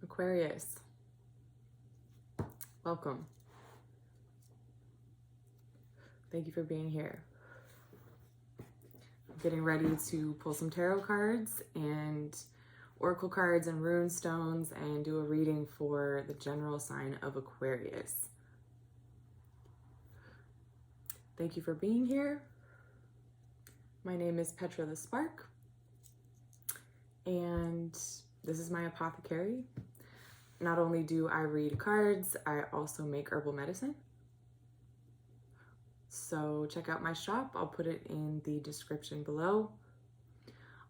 Aquarius, welcome. Thank you for being here. I'm getting ready to pull some tarot cards and oracle cards and rune stones and do a reading for the general sign of Aquarius. Thank you for being here. My name is Petra the Spark, and this is my apothecary. Not only do I read cards, I also make herbal medicine. So check out my shop. I'll put it in the description below.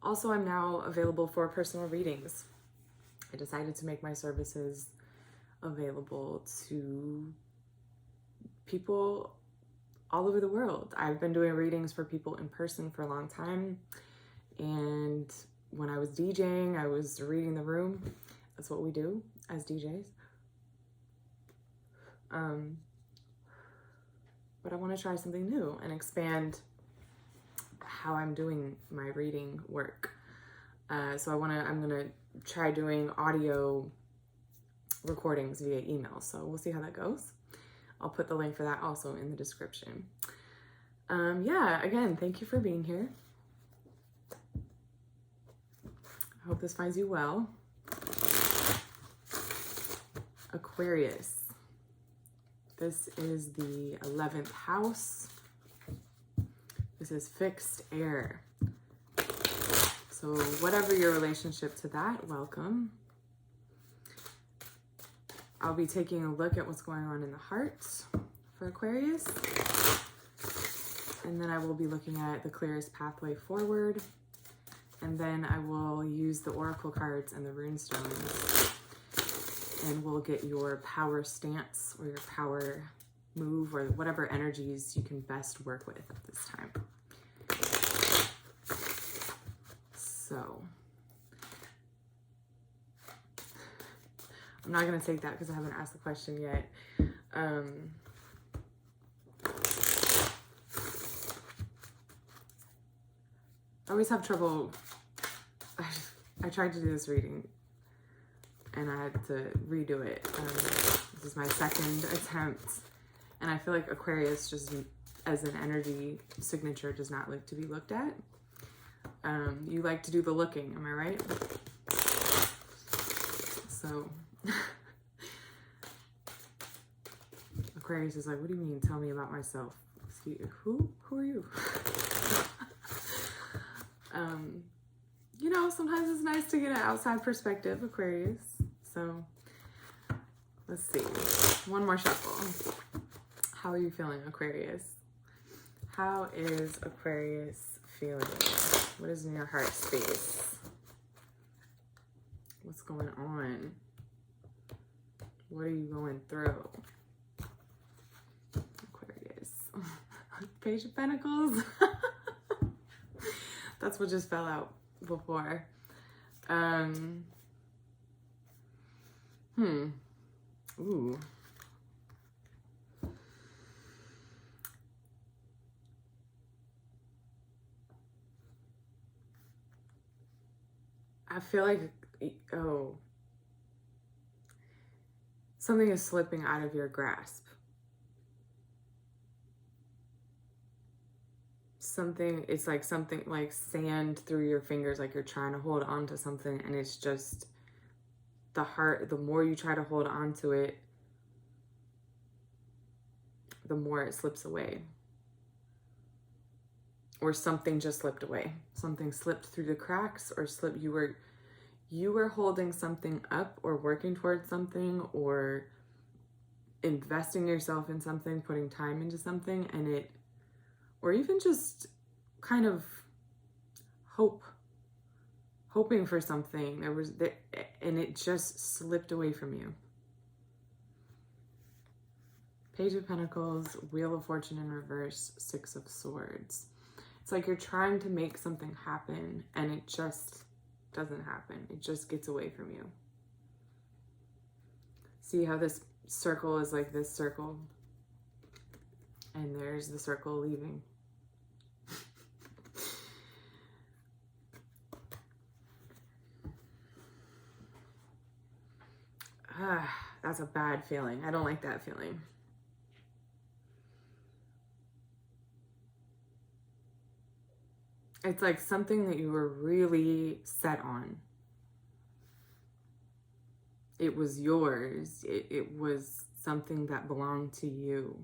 Also, I'm now available for personal readings. I decided to make my services available to people all over the world. I've been doing readings for people in person for a long time. And when I was DJing, I was reading the room. That's what we do as DJs. But I want to try something new and expand how I'm doing my reading work. So I'm gonna try doing audio recordings via email. So we'll see how that goes. I'll put the link for that also in the description. Yeah, again, thank you for being here. I hope this finds you well. Aquarius. This is the 11th house. This is fixed air. So whatever your relationship to that, welcome. I'll be taking a look at what's going on in the heart for Aquarius. And then I will be looking at the clearest pathway forward. And then I will use the oracle cards and the rune stones. And we'll get your power stance or your power move or whatever energies you can best work with at this time. So, I'm not going to take that because I haven't asked the question yet. I always have trouble. I tried to do this reading and I had to redo it. This is my second attempt. And I feel like Aquarius just as an energy signature does not like to be looked at. You like to do the looking, am I right? So Aquarius is like, what do you mean? Tell me about myself. Excuse you. Who are you? You know, sometimes it's nice to get an outside perspective, Aquarius. So let's see. One more shuffle. How are you feeling, Aquarius? How is Aquarius feeling? What is in your heart space? What's going on? What are you going through? Aquarius. Page of Pentacles. That's what just fell out before. Ooh. I feel like, something is slipping out of your grasp. It's like something like sand through your fingers, like you're trying to hold on to something and it's just the more you try to hold on to it, the more it slips away. Or something just slipped away. Something slipped through the cracks or you were holding something up or working towards something or investing yourself in something, putting time into something, and or even just kind of hoping for something and it just slipped away from you. Page of Pentacles, Wheel of Fortune in reverse, Six of Swords. It's like you're trying to make something happen and it just doesn't happen. It just gets away from you. See how this circle is like this circle? And there's the circle leaving. That's a bad feeling. I don't like that feeling. It's like something that you were really set on. It was yours. It was something that belonged to you.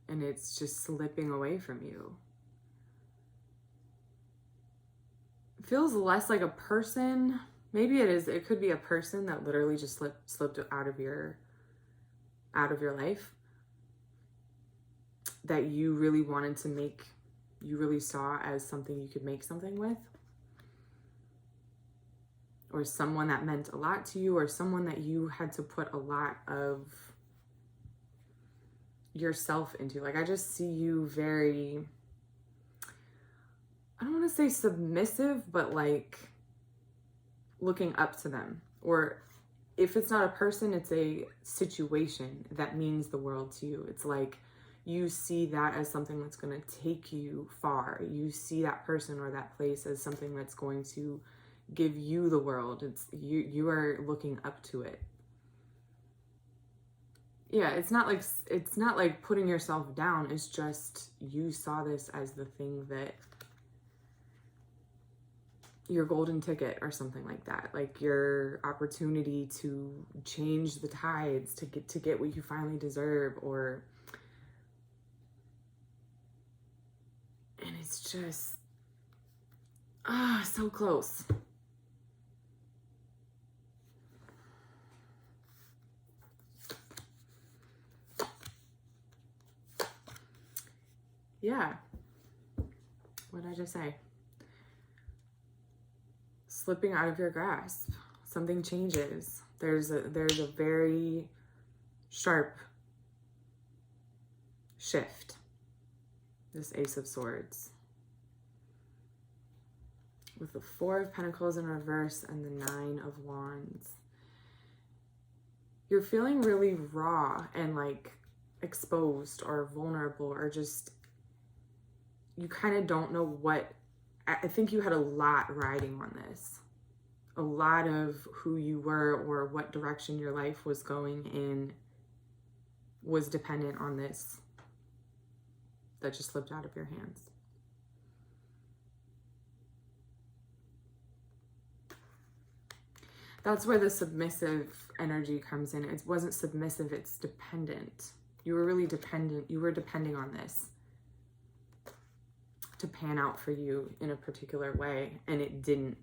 And it's just slipping away from you. It feels less like a person. Maybe it is. It could be a person that literally just slipped out of your life. That you really wanted to make, you really saw as something you could make something with. Or someone that meant a lot to you, or someone that you had to put a lot of yourself into. Like, I just see you very, I don't want to say submissive, but like looking up to them. Or if it's not a person, it's a situation that means the world to you. It's like you see that as something that's going to take you far. You see that person or that place as something that's going to give you the world. It's you are looking up to it. Yeah, it's not like putting yourself down. It's just you saw this as the thing that, your golden ticket or something like that. Like your opportunity to change the tides, to get what you finally deserve, or, and it's just so close. Yeah. What did I just say? Slipping out of your grasp. Something changes. There's a very sharp shift. This Ace of Swords. With the Four of Pentacles in reverse and the Nine of Wands. You're feeling really raw and like exposed or vulnerable, or just, you kind of don't know what, I think you had a lot riding on this. A lot of who you were or what direction your life was going in was dependent on this that just slipped out of your hands. That's where the submissive energy comes in. It wasn't submissive, it's dependent. You were really dependent. You were depending on this to pan out for you in a particular way, and it didn't.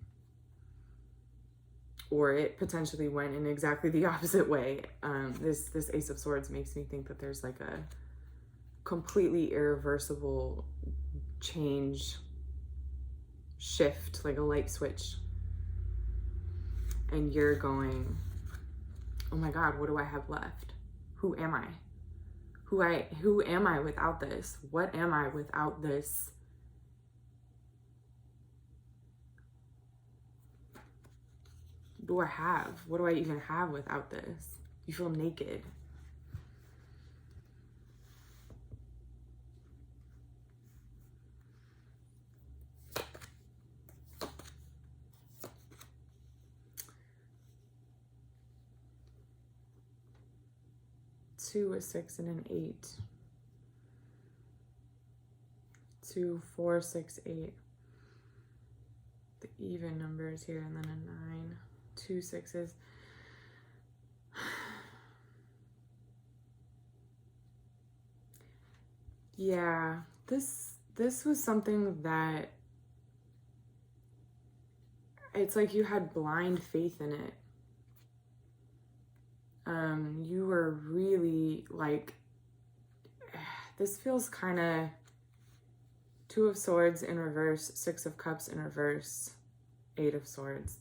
Or it potentially went in exactly the opposite way. This Ace of Swords makes me think that there's like a completely irreversible change, shift, like a light switch. And you're going, oh my God, what do I have left? Who am I? Who am I without this? What am I without this? Do I have? What do I even have without this? You feel naked. Two, a 6, and an 8. 2, 4, 6, 8. The even numbers here, and then a 9. 2 6s. Yeah, this was something that, it's like you had blind faith in it. You were really like, this feels kind of 2 of Swords in reverse, 6 of Cups in reverse, 8 of Swords.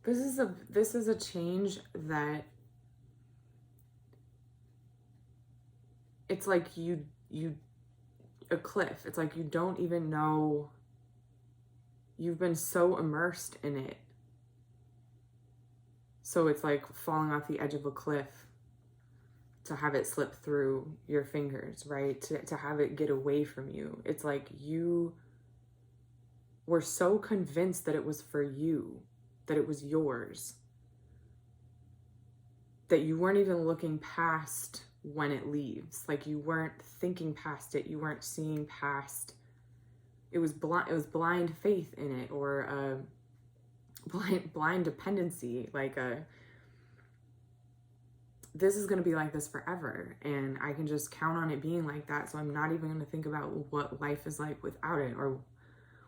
This is a change that, it's like you a cliff. It's like you don't even know, you've been so immersed in it. So it's like falling off the edge of a cliff. to have it slip through your fingers, right? To have it get away from you. It's like you were so convinced that it was for you, that it was yours, that you weren't even looking past when it leaves. Like you weren't thinking past it. You weren't seeing past. It was blind faith in it, or blind dependency. Like this is going to be like this forever, and I can just count on it being like that. So I'm not even going to think about what life is like without it, or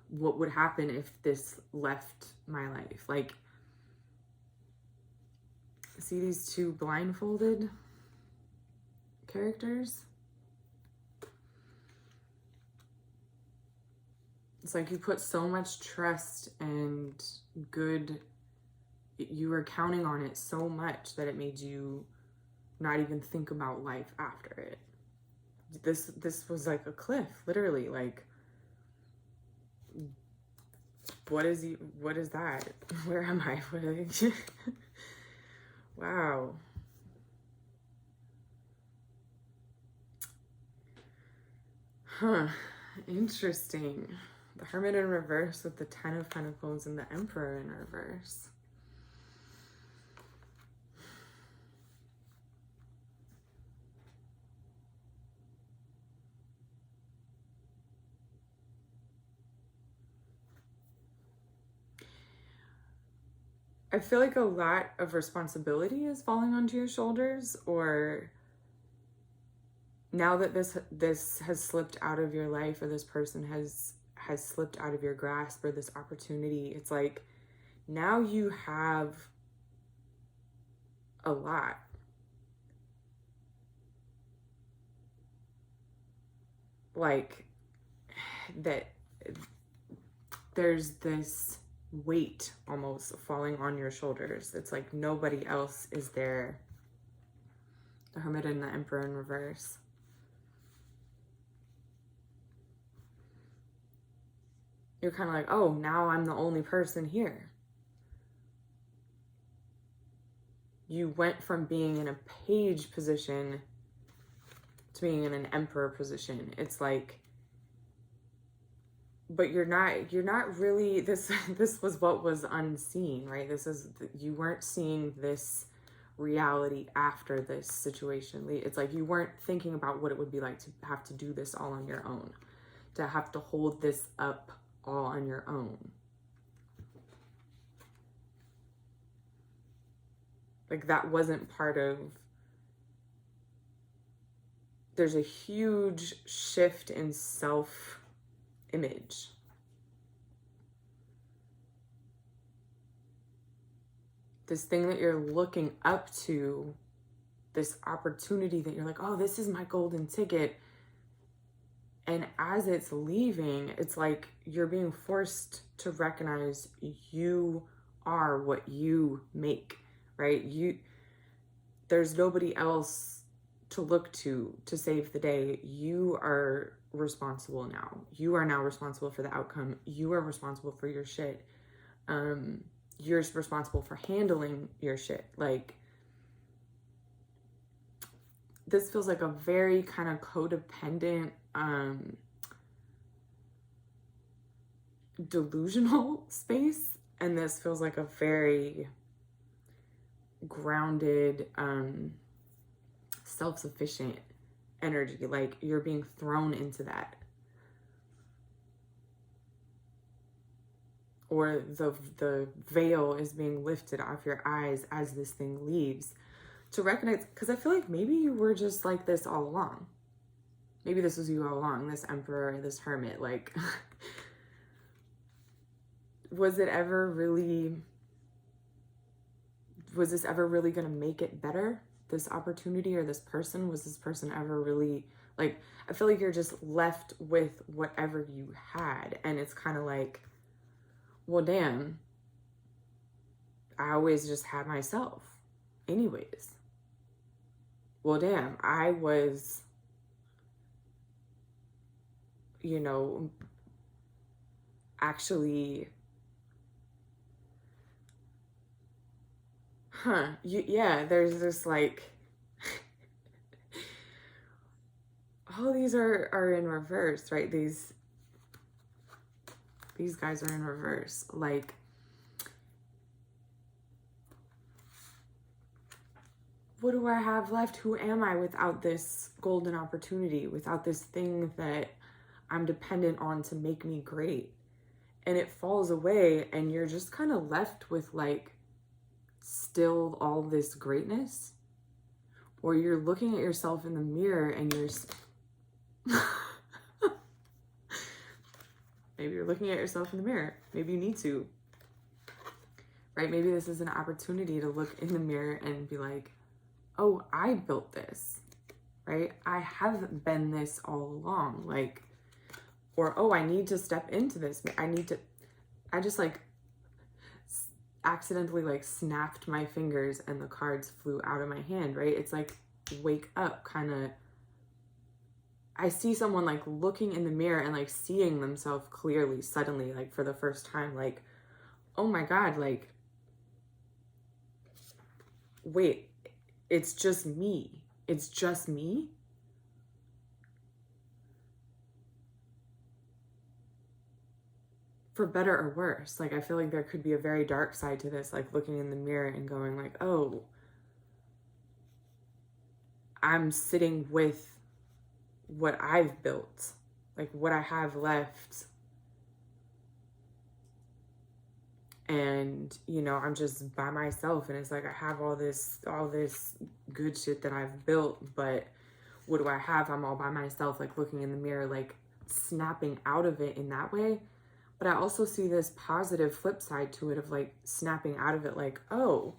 what would happen if this left my life. Like, see these two blindfolded characters? It's like you put so much trust and good, you were counting on it so much that it made you not even think about life after it. This was like a cliff, literally. Like, what is that? Where am I? Wow. Huh. Interesting. The Hermit in reverse with the Ten of Pentacles and the Emperor in reverse. I feel like a lot of responsibility is falling onto your shoulders, or now that this has slipped out of your life, or this person has slipped out of your grasp, or this opportunity, it's like now you have a lot. Like that there's this weight almost falling on your shoulders. It's like nobody else is there. The Hermit and the Emperor in reverse. You're kind of like, oh, now I'm the only person here. You went from being in a page position to being in an emperor position. It's like, but you're not really, this was what was unseen, right? You weren't seeing this reality after this situation. It's like you weren't thinking about what it would be like to have to do this all on your own, to have to hold this up all on your own. Like that wasn't part of, there's a huge shift in self-image. This thing that you're looking up to, this opportunity that you're like, oh, this is my golden ticket. And as it's leaving, it's like you're being forced to recognize you are what you make, right? There's nobody else to look to save the day. You are responsible now. You are now responsible for the outcome. You are responsible for your shit. You're responsible for handling your shit. Like, this feels like a very kind of codependent, delusional space. And this feels like a very grounded, self-sufficient energy. Like you're being thrown into that. Or the veil is being lifted off your eyes as this thing leaves, to recognize, because I feel like maybe you were just like this all along. Maybe this was you all along, this emperor, this hermit. Like, was this ever really going to make it better? This opportunity or this person, was this person ever really, like, I feel like you're just left with whatever you had. And it's kind of like, well, damn, I always just had myself anyways. Well, damn, I was, actually, yeah, there's this like, all these are in reverse, right? These guys are in reverse. Like, what do I have left? Who am I without this golden opportunity, without this thing that I'm dependent on to make me great? And it falls away, and you're just kind of left with like still all this greatness. Or you're looking at yourself in the mirror and you're maybe you're looking at yourself in the mirror. Maybe you need to, right? Maybe this is an opportunity to look in the mirror and be like, oh, I built this, right? I have been this all along. Like, or, oh, I need to step into this. I just like accidentally like snapped my fingers and the cards flew out of my hand, right? It's like, wake up, kind of. I see someone like looking in the mirror and like seeing themselves clearly suddenly, like for the first time, like, oh my God, like, wait, it's just me. It's just me. For better or worse. Like, I feel like there could be a very dark side to this, like looking in the mirror and going like, oh, I'm sitting with what I've built, like what I have left. And, you know, I'm just by myself, and it's like I have all this good shit that I've built, but what do I have? I'm all by myself, like looking in the mirror, like snapping out of it in that way. But I also see this positive flip side to it of like snapping out of it, like, oh,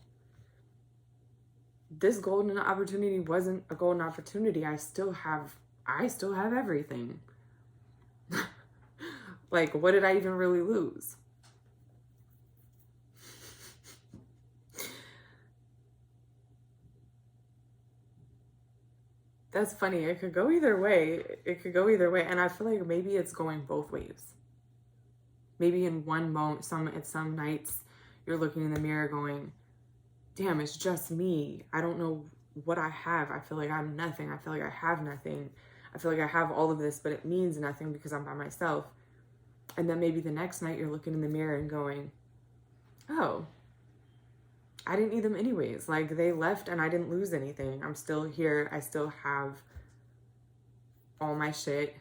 this golden opportunity wasn't a golden opportunity. I still have everything. Like, what did I even really lose? That's funny. It could go either way. And I feel like maybe it's going both ways. Maybe in one moment, some nights you're looking in the mirror going, damn, it's just me. I don't know what I have. I feel like I'm nothing. I feel like I have nothing. I feel like I have all of this, but it means nothing because I'm by myself. And then maybe the next night you're looking in the mirror and going, oh, I didn't need them anyways. Like, they left and I didn't lose anything. I'm still here. I still have all my shit,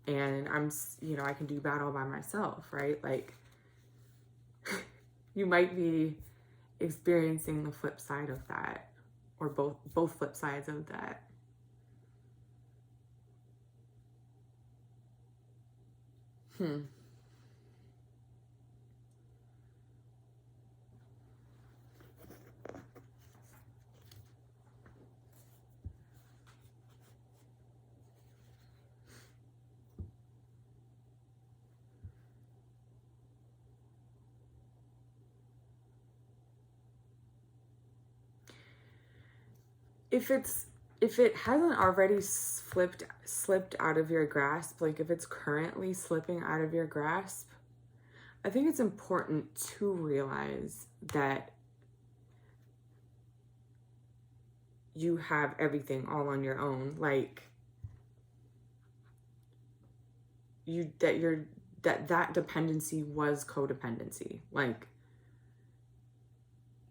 and I can do bad all by myself, right? Like, you might be experiencing the flip side of that, or both flip sides of that. If it hasn't already slipped out of your grasp, like if it's currently slipping out of your grasp, I think it's important to realize that you have everything all on your own. Like, that dependency was codependency. Like,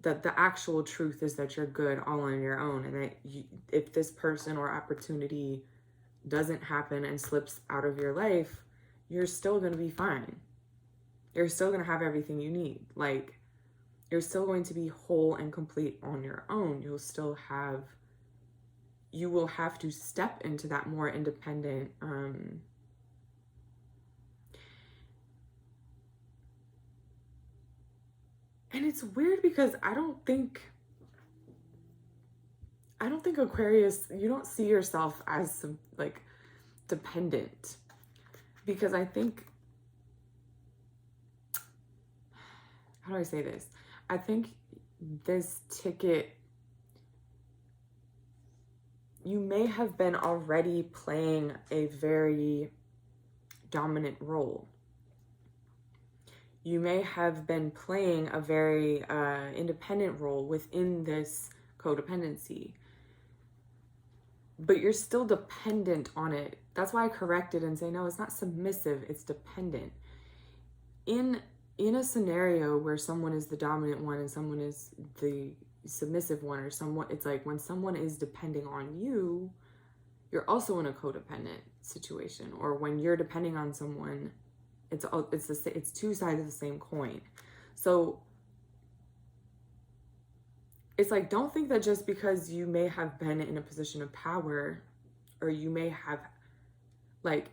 that the actual truth is that you're good all on your own, and that if this person or opportunity doesn't happen and slips out of your life, you're still going to be fine. You're still going to have everything you need. Like, you're still going to be whole and complete on your own. You will have to step into that more independent, and it's weird because I don't think Aquarius, you don't see yourself as some, like, dependent, because I think, how do I say this? I think this ticket, you may have been already playing a very dominant role. You may have been playing a very independent role within this codependency. but you're still dependent on it. That's why I corrected and say, no, it's not submissive, it's dependent. In a scenario where someone is the dominant one and someone is the submissive one, or someone, it's like when someone is depending on you, you're also in a codependent situation. Or when you're depending on someone, it's two sides of the same coin. So it's like, don't think that just because you may have been in a position of power, or you may have like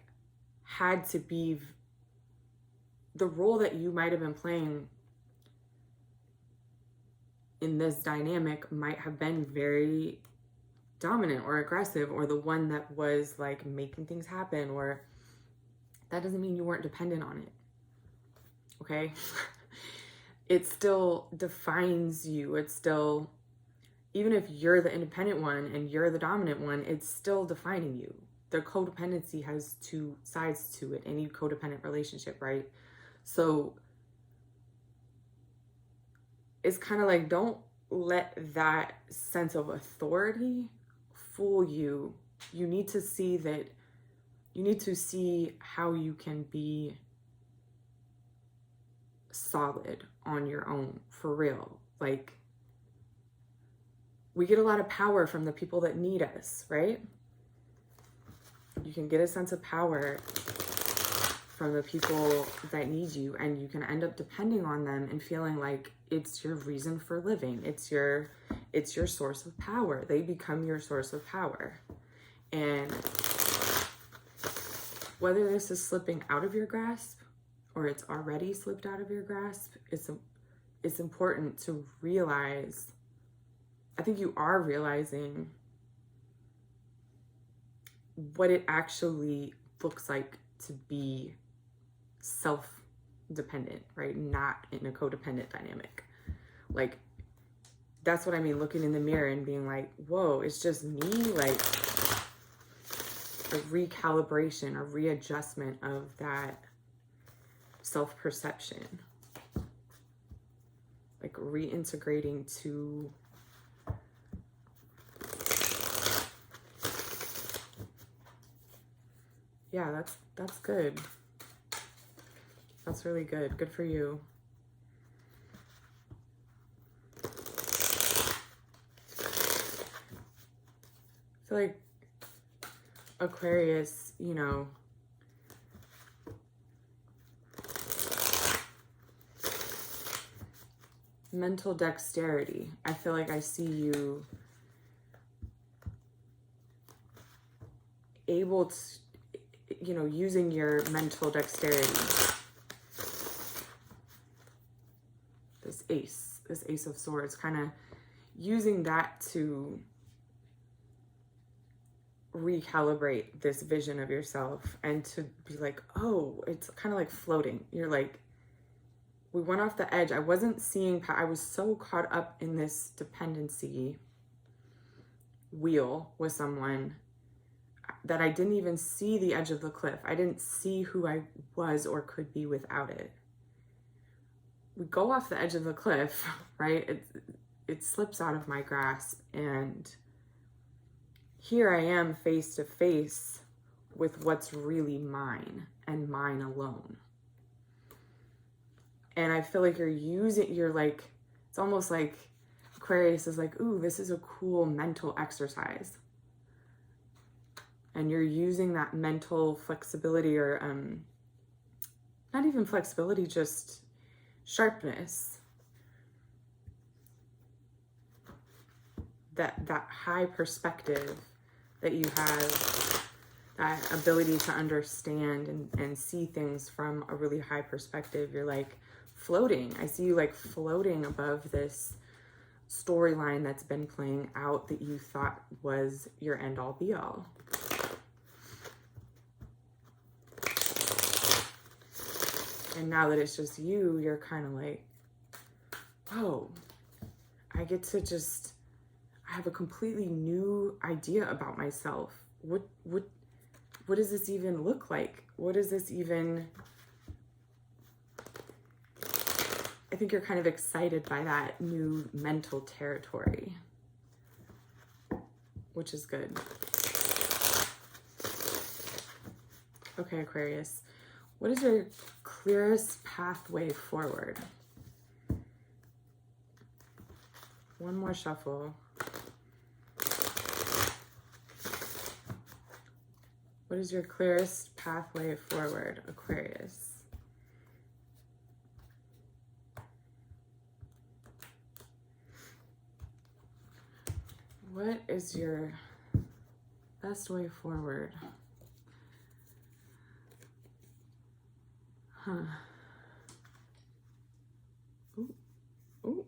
had to be, the role that you might have been playing in this dynamic might have been very dominant or aggressive, or the one that was like making things happen, or that doesn't mean you weren't dependent on it. Okay? It still defines you. It's still, even if you're the independent one and you're the dominant one, it's still defining you. The codependency has two sides to it, any codependent relationship, right? So it's kind of like, don't let that sense of authority fool you. You need to see that, you need to see how you can be solid on your own, for real. Like, we get a lot of power from the people that need us, right? You can get a sense of power from the people that need you, and you can end up depending on them and feeling like it's your reason for living. It's your source of power. They become your source of power. And whether this is slipping out of your grasp or it's already slipped out of your grasp, it's important to realize, I think you are realizing what it actually looks like to be self-dependent, right? Not in a codependent dynamic. Like, that's what I mean, looking in the mirror and being like, whoa, it's just me, like a recalibration, a readjustment of that self-perception. Like reintegrating to yeah, that's good. That's really good. Good for you. I feel like Aquarius, you know, mental dexterity. I feel like I see you able to, you know, using your mental dexterity. This ace of swords, kind of using that to recalibrate this vision of yourself and to be like, oh, it's kind of like floating. You're like, we went off the edge. I wasn't seeing, I was so caught up in this dependency wheel with someone that I didn't even see the edge of the cliff. I didn't see who I was or could be without it. We go off the edge of the cliff, right? It slips out of my grasp, and here I am face to face with what's really mine and mine alone. And I feel like you're like, it's almost like Aquarius is like, ooh, this is a cool mental exercise. And you're using that mental flexibility, or not even flexibility, just sharpness. That high perspective that you have, that ability to understand and see things from a really high perspective. You're like floating. I see you like floating above this storyline that's been playing out that you thought was your end all be all. And now that it's just you, you're kind of like, oh, I get to just, I have a completely new idea about myself. What does this even look like? What is this even? I think you're kind of excited by that new mental territory, which is good. Okay, Aquarius. What is your clearest pathway forward? One more shuffle. What is your clearest pathway forward, Aquarius? What is your best way forward? Ooh. Ooh.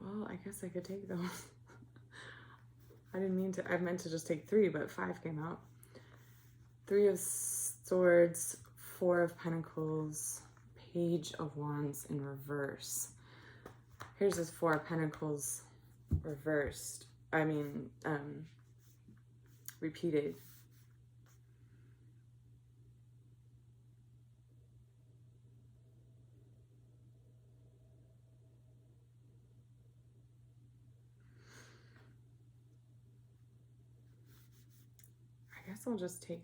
Well, I guess I could take those. I didn't mean to. I meant to just take 3, but 5 came out. 3 of Swords, 4 of Pentacles, Page of Wands in reverse. Here's this 4 of Pentacles reversed. Repeated. I guess I'll just take...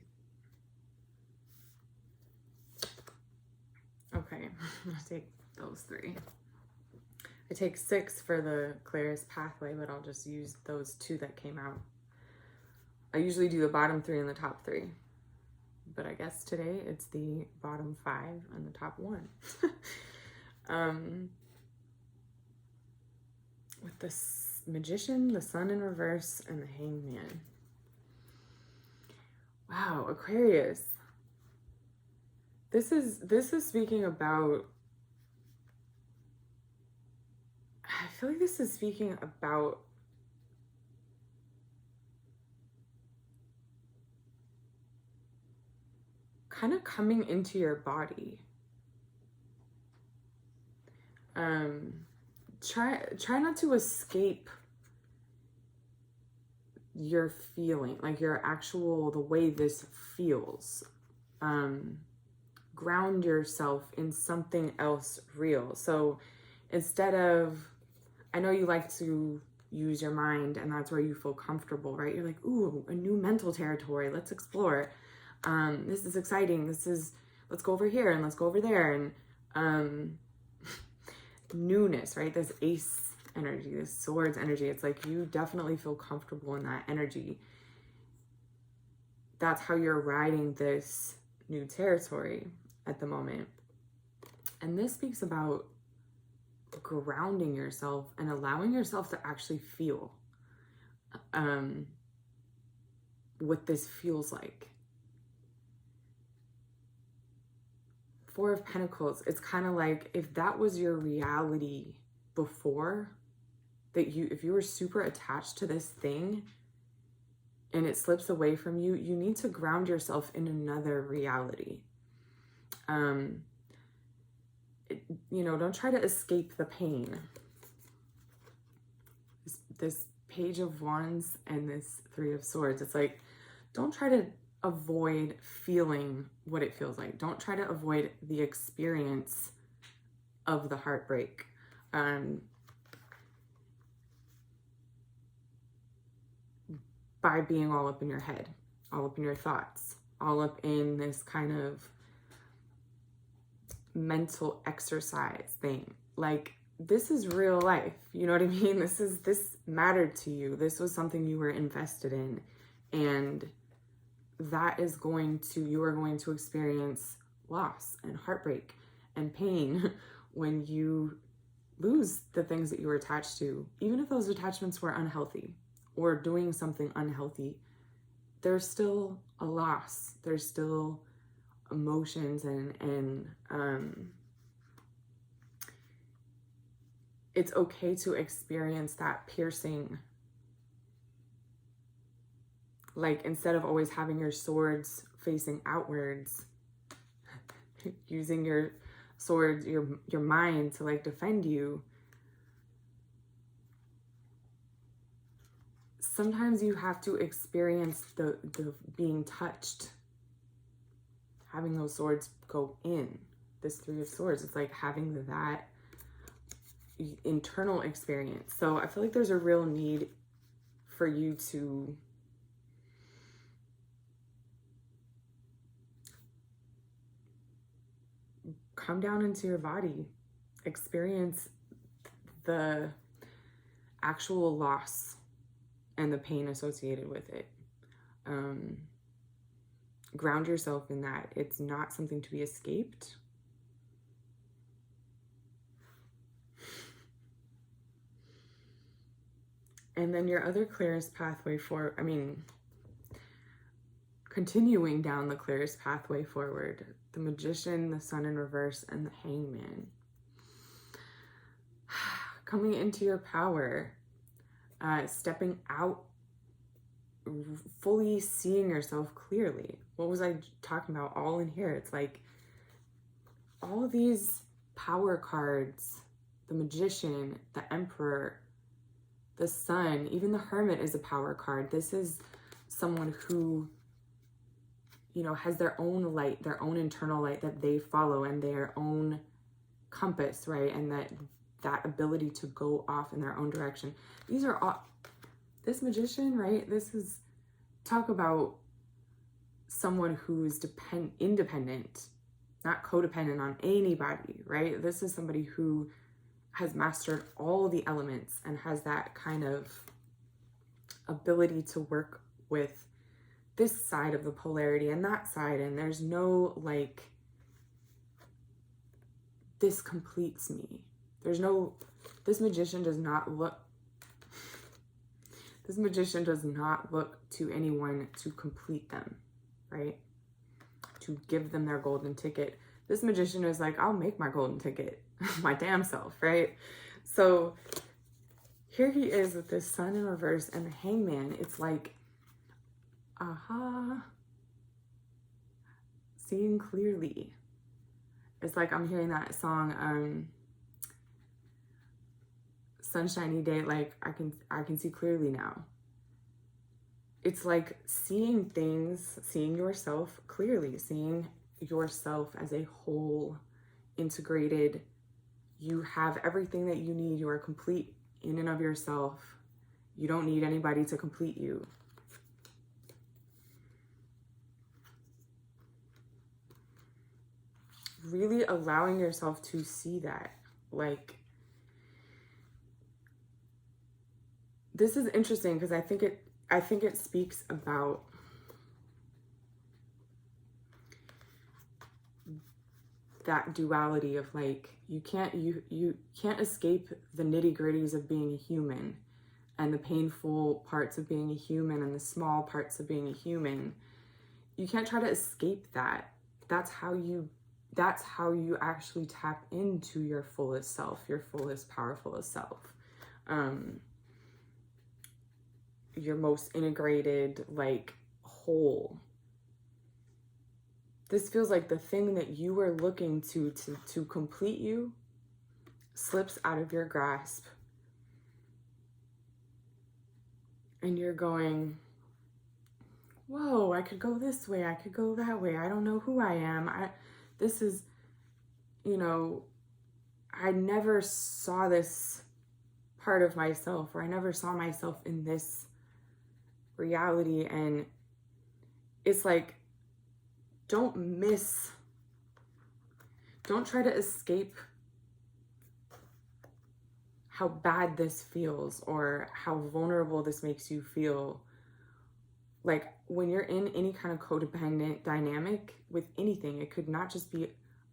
Okay, I'll take those 3. I take 6 for the clearest pathway, but I'll just use those 2 that came out. I usually do the bottom 3 and the top 3. But I guess today it's the bottom 5 and the top 1. With the Magician, the Sun in reverse, and the Hangman. Wow, Aquarius. This is speaking about... I feel like this is speaking about kind of coming into your body. Try not to escape your feeling, like your actual, the way this feels. Ground yourself in something else real. So instead of, I know you like to use your mind and that's where you feel comfortable, right? You're like, ooh, a new mental territory. Let's explore. This is exciting. Let's go over here and let's go over there. And newness, right? This Ace energy, this Swords energy. It's like you definitely feel comfortable in that energy. That's how you're riding this new territory at the moment. And this speaks about grounding yourself and allowing yourself to actually feel what this feels like. 4 of Pentacles, it's kind of like if that was your reality before, if you were super attached to this thing and it slips away from you, you need to ground yourself in another reality. Don't try to escape the pain. This Page of Wands and this 3 of Swords, it's like, don't try to avoid feeling what it feels like. Don't try to avoid the experience of the heartbreak. By being all up in your head, all up in your thoughts, all up in this kind of mental exercise thing. Like, this is real life. You know what I mean? This mattered to you. This was something you were invested in. And you are going to experience loss and heartbreak and pain when you lose the things that you were attached to. Even if those attachments were unhealthy or doing something unhealthy, there's still a loss. There's still emotions and it's okay to experience that piercing. Like, instead of always having your swords facing outwards, using your swords, your mind to like defend you, sometimes you have to experience the being touched, having those swords go in. This 3 of Swords, it's like having that internal experience. So I feel like there's a real need for you to come down into your body, experience the actual loss and the pain associated with it. Ground yourself in that. It's not something to be escaped. And then your other clearest pathway continuing down the clearest pathway forward, the Magician, the Sun in reverse, and the Hangman. Coming into your power, stepping out, fully seeing yourself clearly. What was I talking about? All in here. It's like all of these power cards, the Magician, the Emperor, the Sun, even the Hermit is a power card. This is someone who, you know, has their own light, their own internal light that they follow, and their own compass, right? And that ability to go off in their own direction. These are all, this Magician, right? This is, talk about someone who's independent, not codependent on anybody, right? This is somebody who has mastered all the elements and has that kind of ability to work with this side of the polarity and that side, and there's no like, this completes me. This Magician does not look to anyone to complete them, right? To give them their golden ticket. This Magician is like, I'll make my golden ticket my damn self, right? So here he is with this Sun in reverse and the Hangman. It's like, seeing clearly. It's like I'm hearing that song, Sunshiny Day, like I can see clearly now. It's like seeing things, seeing yourself clearly, seeing yourself as a whole, integrated. You have everything that you need. You are complete in and of yourself. You don't need anybody to complete you. Really allowing yourself to see that. Like, this is interesting because I think it speaks about that duality of like, you can't escape the nitty-gritties of being a human and the painful parts of being a human and the small parts of being a human. You can't try to escape that. That's how you actually tap into your fullest self, your fullest, powerful self. Your most integrated, like, whole. This feels like the thing that you were looking to complete you slips out of your grasp. And you're going, whoa, I could go this way, I could go that way. I don't know who I am. This is, you know, I never saw this part of myself, or I never saw myself in this reality. And it's like, don't try to escape how bad this feels or how vulnerable this makes you feel. Like, when you're in any kind of codependent dynamic with anything, it could not just be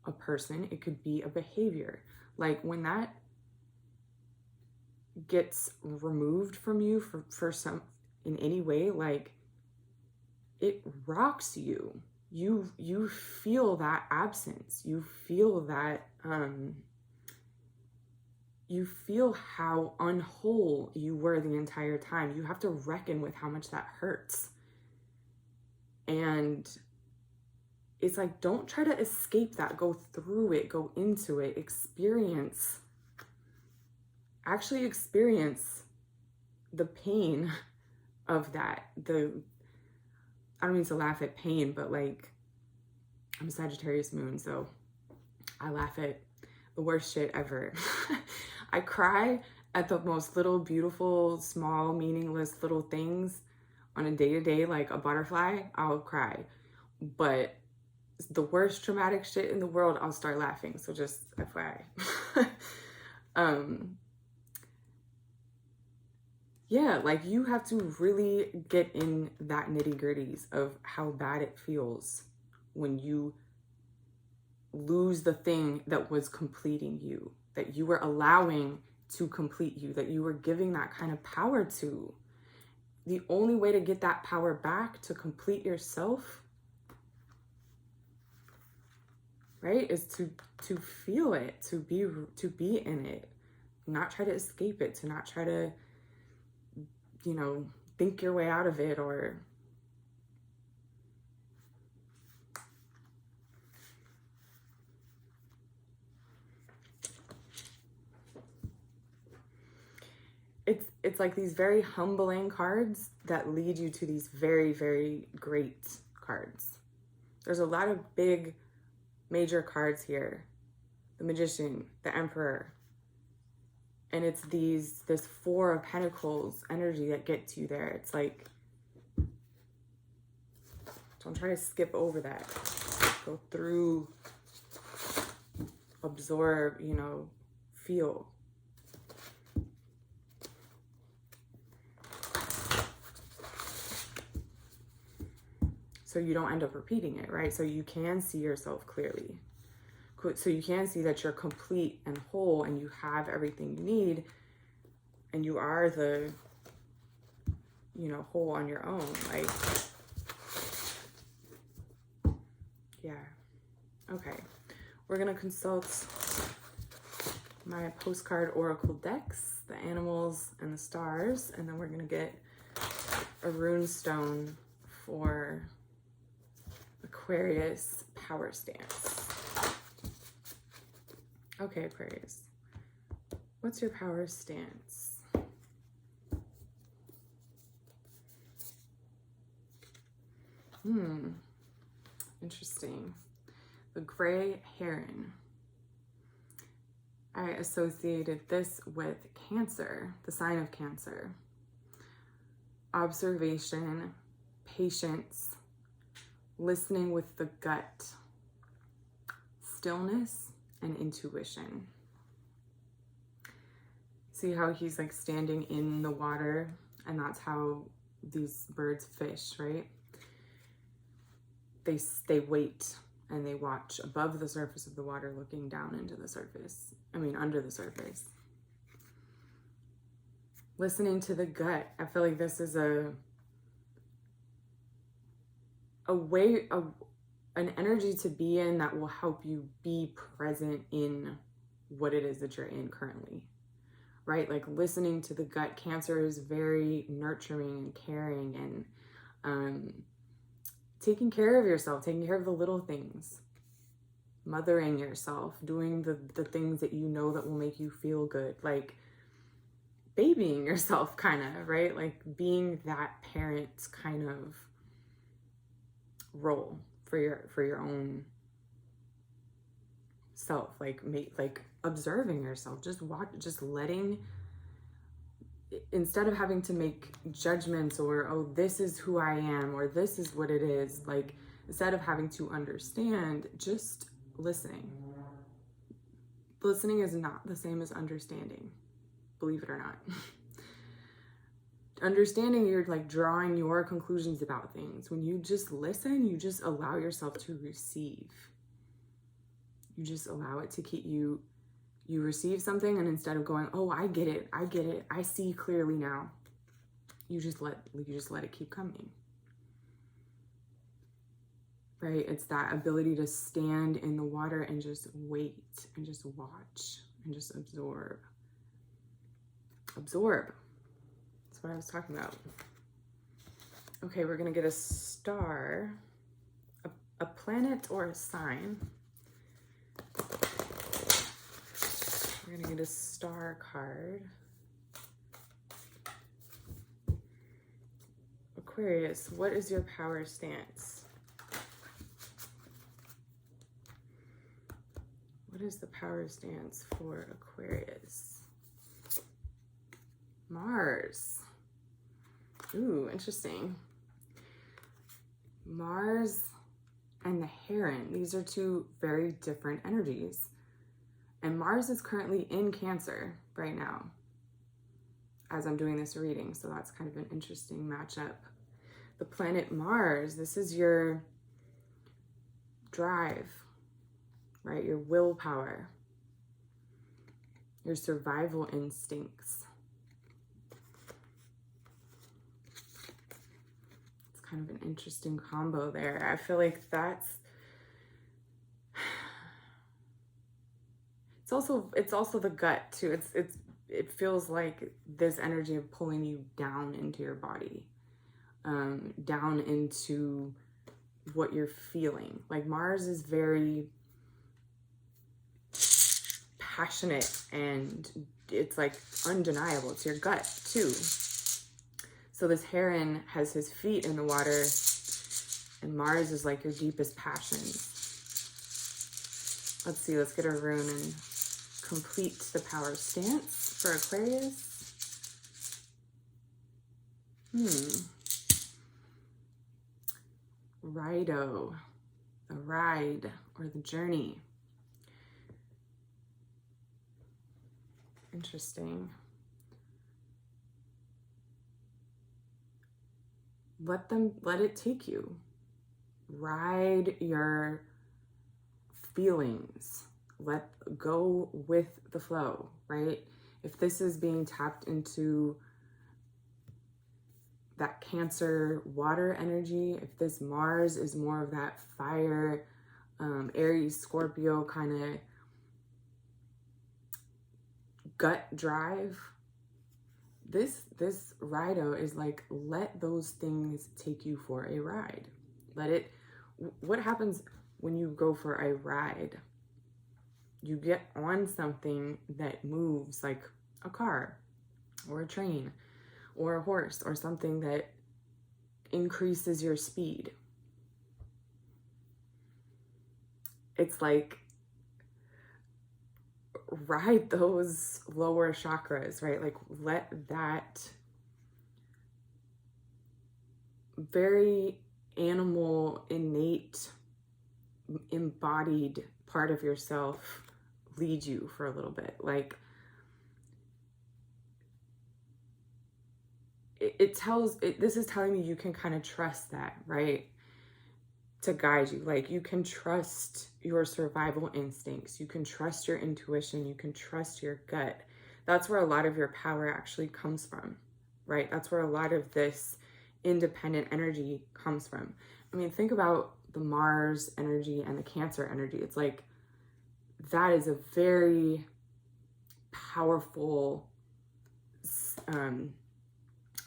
a person, it could be a behavior. Like, when that gets removed from you for some, in any way, like, it rocks you. You feel that absence. You feel that, you feel how unwhole you were the entire time. You have to reckon with how much that hurts. And it's like, don't try to escape that. Go through it, go into it, actually experience the pain of that. I don't mean to laugh at pain, but like, I'm a Sagittarius moon, so I laugh at the worst shit ever. I cry at the most little, beautiful, small, meaningless little things on a day-to-day, like a butterfly, I'll cry. But the worst traumatic shit in the world, I'll start laughing. So just FYI. Yeah, like you have to really get in that nitty-gritties of how bad it feels when you lose the thing that was completing you, that you were allowing to complete you, that you were giving that kind of power to. The only way to get that power back to complete yourself, right, is to feel it, to be in it, not try to escape it, to not try to, you know, think your way out of it, or it's like these very humbling cards that lead you to these very, very great cards. There's a lot of big major cards here. The Magician, the Emperor. And it's this Four of Pentacles energy that gets you there. It's like, don't try to skip over that. Go through, absorb, you know, feel. So you don't end up repeating it, right? So you can see yourself clearly. So you can see that you're complete and whole and you have everything you need and you are the, you know, whole on your own. Like, yeah. Okay. We're going to consult my postcard oracle decks, the animals and the stars, and then we're going to get a rune stone for Aquarius power stance. Okay, Aquarius, what's your power stance? Interesting. The gray heron. I associated this with Cancer, the sign of Cancer. Observation, patience, listening with the gut, stillness, and intuition. See how he's like standing in the water, and that's how these birds fish, right? They wait and they watch above the surface of the water, looking down into the surface. I mean, under the surface. Listening to the gut. I feel like this is an energy to be in that will help you be present in what it is that you're in currently, right? Like listening to the gut. Cancer is very nurturing and caring and taking care of yourself, taking care of the little things, mothering yourself, doing the things that you know that will make you feel good, like babying yourself kind of, right? Like being that parent kind of role for your own self, like observing yourself, just letting, instead of having to make judgments or, oh, this is who I am or this is what it is, like instead of having to understand, just listening. Listening is not the same as understanding, believe it or not. Understanding, you're like drawing your conclusions about things. When you just listen, you just allow yourself to receive. You just allow it to keep you receive something, and instead of going, oh, I get it, I see clearly now, you just let it keep coming. Right? It's that ability to stand in the water and just wait and just watch and just absorb. Absorb. That's what I was talking about. Okay, we're gonna get a star, a planet or a sign. We're gonna get a star card. Aquarius, what is your power stance? What is the power stance for Aquarius? Mars. Ooh, interesting. Mars and the Heron. These are two very different energies. And Mars is currently in Cancer right now as I'm doing this reading. So that's kind of an interesting matchup. The planet Mars, this is your drive, right? Your willpower, your survival instincts. It's kind of an interesting combo there. I feel like it's also the gut too. It feels like this energy of pulling you down into your body, down into what you're feeling. Like Mars is very passionate and it's like undeniable. It's your gut too. So this Heron has his feet in the water and Mars is like your deepest passion. Let's see, let's get a rune and complete the power stance for Aquarius. Rido, the ride or the journey. Interesting. Let it take you. Ride your feelings. Let go with the flow, right? If this is being tapped into that Cancer water energy, if this Mars is more of that fire, Aries, Scorpio kind of gut drive, this Rido is like, let those things take you for a ride. What happens when you go for a ride? You get on something that moves, like a car or a train or a horse or something that increases your speed. It's like, ride those lower chakras, right? Like let that very animal, innate, embodied part of yourself lead you for a little bit. Like this is telling me you can kind of trust that, right? To guide you. Like you can trust your survival instincts. You can trust your intuition. You can trust your gut. That's where a lot of your power actually comes from, right? That's where a lot of this independent energy comes from. I mean, think about the Mars energy and the Cancer energy. It's like, that is a very powerful,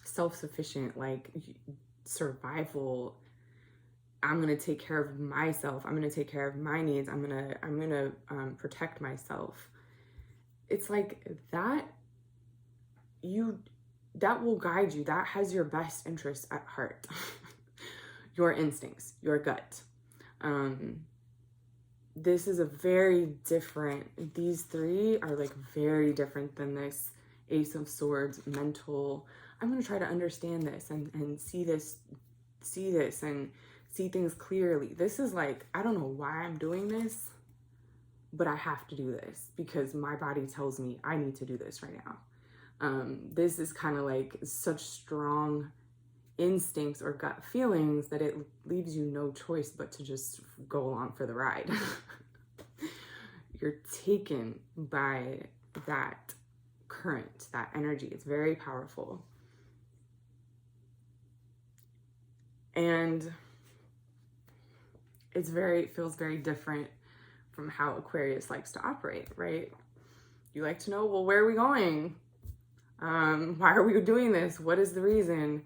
self-sufficient, like survival. I'm going to take care of myself. I'm going to take care of my needs. I'm going to protect myself. It's like that will guide you. That has your best interests at heart. Your instincts, your gut. This is a very different, these three are like very different than this Ace of Swords mental. I'm going to try to understand this and see this and see things clearly. This is like, I don't know why I'm doing this, but I have to do this because my body tells me I need to do this right now. This is kind of like such strong instincts or gut feelings that it leaves you no choice but to just go along for the ride. You're taken by that current, that energy. It's very powerful. And feels very different from how Aquarius likes to operate, right? You like to know, well, where are we going? Why are we doing this? What is the reason?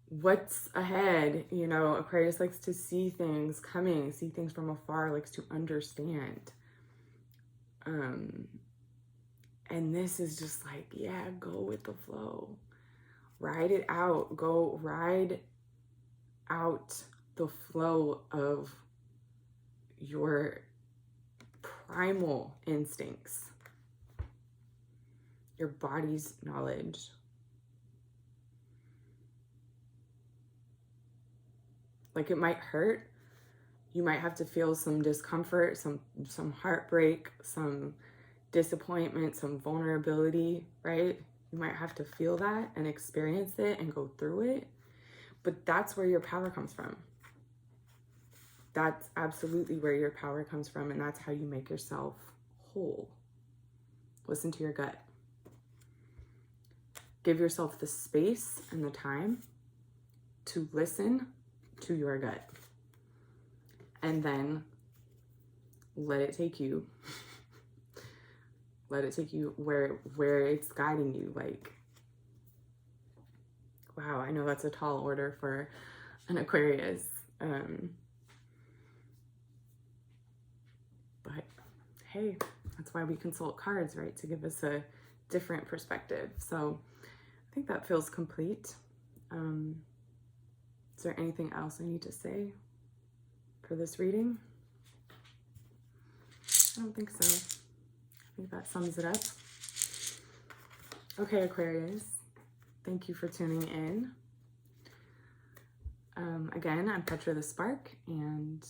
What's ahead? You know, Aquarius likes to see things coming, see things from afar, likes to understand. And this is just like, yeah, go with the flow. Ride it out. Go ride out the flow of your primal instincts, your body's knowledge. Like it might hurt, You might have to feel some discomfort, some heartbreak, some disappointment, some vulnerability, right? You might have to feel that and experience it and go through it. But that's where your power comes from. That's absolutely where your power comes from, and that's how you make yourself whole. Listen to your gut. Give yourself the space and the time to listen to your gut. And then let it take you. Let it take you where it's guiding you. Like, wow, I know that's a tall order for an Aquarius. But hey, that's why we consult cards, right? To give us a different perspective. So I think that feels complete. Is there anything else I need to say for this reading? I don't think so. I think that sums it up. Okay, Aquarius, thank you for tuning in. Again, I'm Petra the Spark, and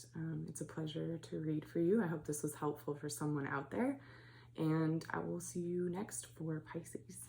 it's a pleasure to read for you. I hope this was helpful for someone out there, and I will see you next for Pisces.